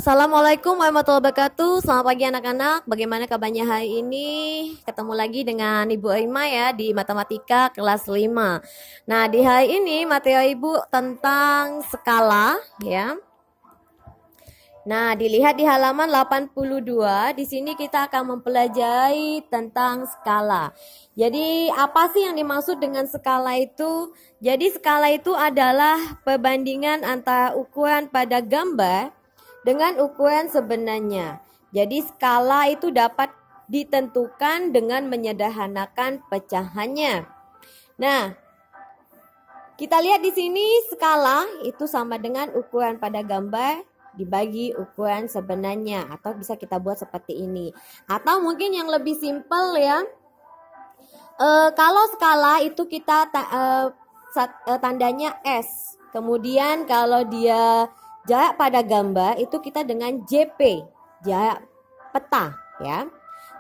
Assalamualaikum warahmatullahi wabarakatuh. Selamat pagi anak-anak. Bagaimana kabarnya hari ini? Ketemu lagi dengan Ibu Aima ya di Matematika kelas 5. Nah, di hari ini materi Ibu tentang skala ya. Nah, dilihat di halaman 82. Di sini kita akan mempelajari tentang skala. Jadi, apa sih yang dimaksud dengan skala itu? Jadi, skala itu adalah perbandingan antara ukuran pada gambar dengan ukuran sebenarnya. Jadi skala itu dapat ditentukan dengan menyederhanakan pecahannya. Nah, kita lihat di sini skala itu sama dengan ukuran pada gambar dibagi ukuran sebenarnya, atau bisa kita buat seperti ini. Atau mungkin yang lebih simpel ya. Kalau skala itu kita tandanya S. Kemudian kalau dia jarak pada gambar itu kita dengan JP, jarak peta ya.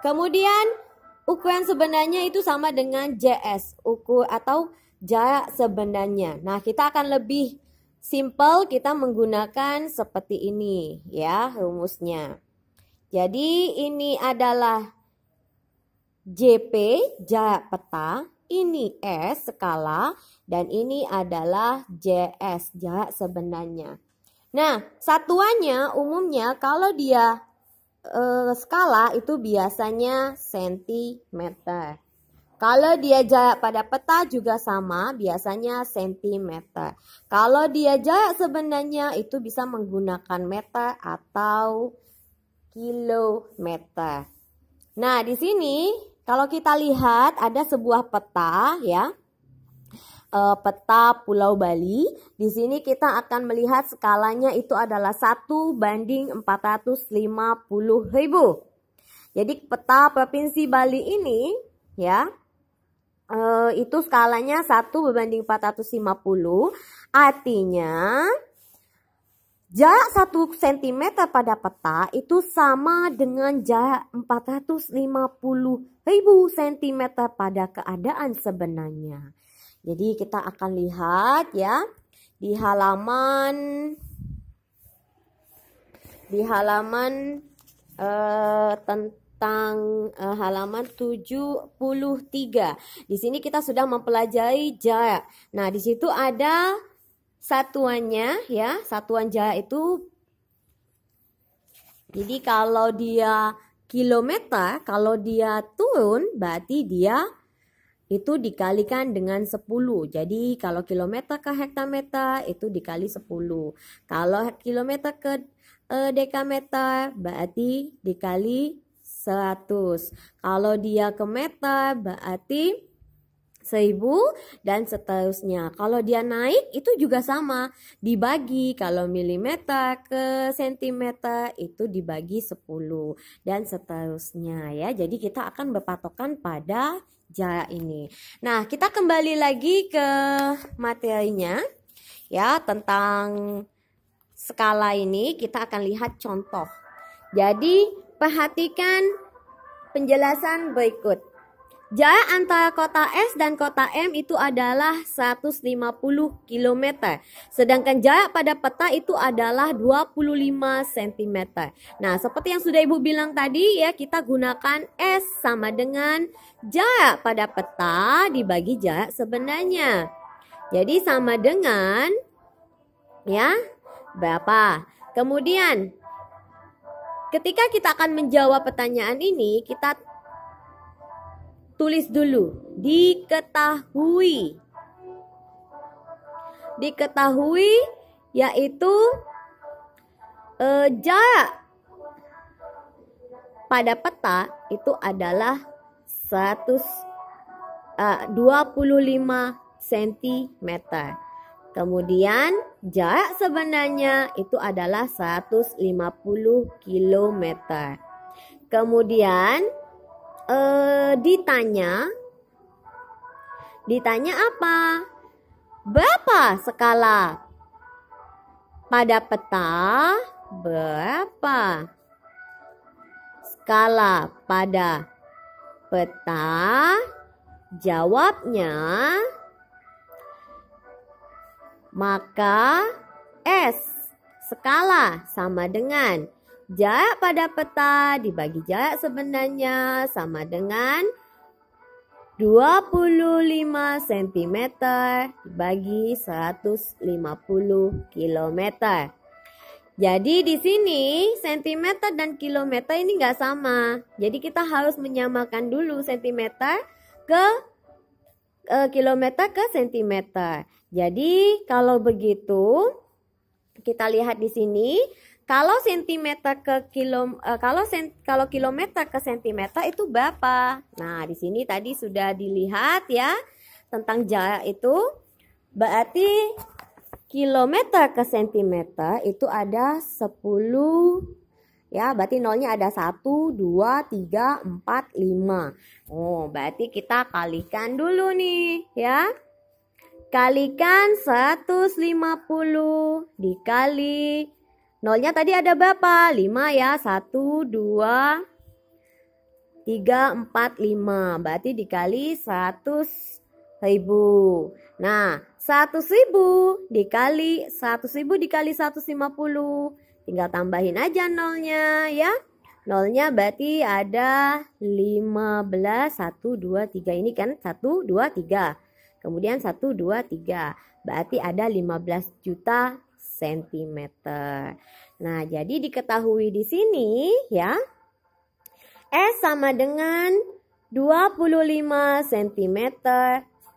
Kemudian ukuran sebenarnya itu sama dengan JS, ukur atau jarak sebenarnya. Nah, kita akan lebih simple, kita menggunakan seperti ini ya rumusnya. Jadi ini adalah JP, jarak peta, ini S, skala, dan ini adalah JS, jarak sebenarnya. Nah, satuannya umumnya kalau dia skala itu biasanya sentimeter. Kalau dia jarak pada peta juga sama, biasanya sentimeter. Kalau dia jarak sebenarnya itu bisa menggunakan meter atau kilometer. Nah, di sini kalau kita lihat ada sebuah peta ya. Peta Pulau Bali. Di sini kita akan melihat skalanya itu adalah 1/450.000. Jadi peta Provinsi Bali ini ya itu skalanya 1/450. Artinya jarak 1 cm pada peta itu sama dengan jarak 450.000 cm pada keadaan sebenarnya. Jadi kita akan lihat ya di halaman tentang halaman 73. Di sini kita sudah mempelajari jarak. Nah, di situ ada satuannya ya. Satuan jarak itu, jadi kalau dia kilometer, kalau dia turun berarti dia itu dikalikan dengan 10. Jadi kalau kilometer ke hektameter itu dikali 10. Kalau kilometer ke dekameter berarti dikali 100. Kalau dia ke meter berarti 1000 dan seterusnya. Kalau dia naik itu juga sama, dibagi. Kalau milimeter ke sentimeter itu dibagi 10 dan seterusnya ya. Jadi kita akan berpatokan pada jarak ini. Nah, kita kembali lagi ke materinya ya tentang skala ini. Kita akan lihat contoh. Jadi perhatikan penjelasan berikut. Jarak antara kota S dan kota M itu adalah 150 km. Sedangkan jarak pada peta itu adalah 25 cm. Nah, seperti yang sudah Ibu bilang tadi ya, kita gunakan S sama dengan jarak pada peta dibagi jarak sebenarnya. Jadi sama dengan ya berapa? Kemudian ketika kita akan menjawab pertanyaan ini, kita tulis dulu, diketahui. Diketahui yaitu jarak pada peta itu adalah 25 cm. Kemudian jarak sebenarnya itu adalah 150 km. Kemudian ditanya apa? Berapa skala pada peta? Berapa skala pada peta? Jawabnya maka S skala sama dengan jarak pada peta dibagi jarak sebenarnya sama dengan 25 cm dibagi 150 km. Jadi di sini cm dan kilometer ini nggak sama. Jadi kita harus menyamakan dulu cm ke kilometer ke cm. Jadi kalau begitu kita lihat di sini. Kalau kalau kilometer ke sentimeter itu berapa? Nah, di sini tadi sudah dilihat ya tentang jarak itu. Berarti kilometer ke sentimeter itu ada 10 ya, berarti nolnya ada 1, 2, 3, 4, 5. Oh, berarti kita kalikan dulu nih ya. Kalikan 150 dikali nolnya tadi ada berapa? 5 ya. 1, 2, 3, 4, 5. Berarti dikali 100.000. Nah, 100.000 dikali 150. Tinggal tambahin aja nolnya ya. Nolnya berarti ada 15. 1, 2, 3. Ini kan 1, 2, 3. Kemudian 1, 2, 3. Berarti ada 15 juta sentimeter. Nah, jadi diketahui di sini ya. S sama dengan 25 cm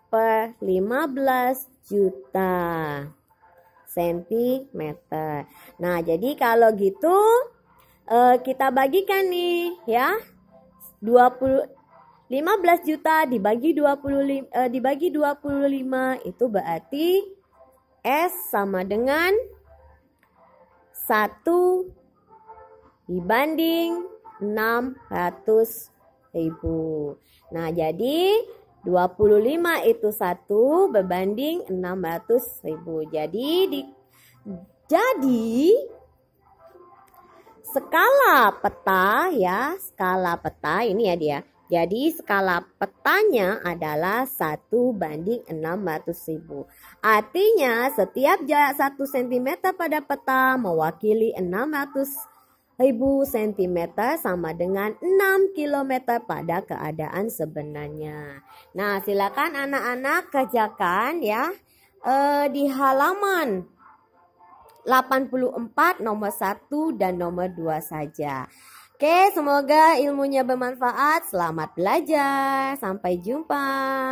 per 15 juta sentimeter. Nah, jadi kalau gitu kita bagikan nih ya. 15 juta dibagi 25 itu berarti S sama dengan 1 dibanding 600.000. Nah, jadi 25 itu 1 berbanding 600.000. Jadi skala peta ya, skala peta ini ya dia. Jadi skala petanya adalah 1 banding 600.000. Artinya setiap jarak 1 cm pada peta mewakili 600.000 cm sama dengan 6 km pada keadaan sebenarnya. Nah, silakan anak-anak kerjakan ya di halaman 84 nomor 1 dan nomor 2 saja. Oke, semoga ilmunya bermanfaat. Selamat belajar. Sampai jumpa.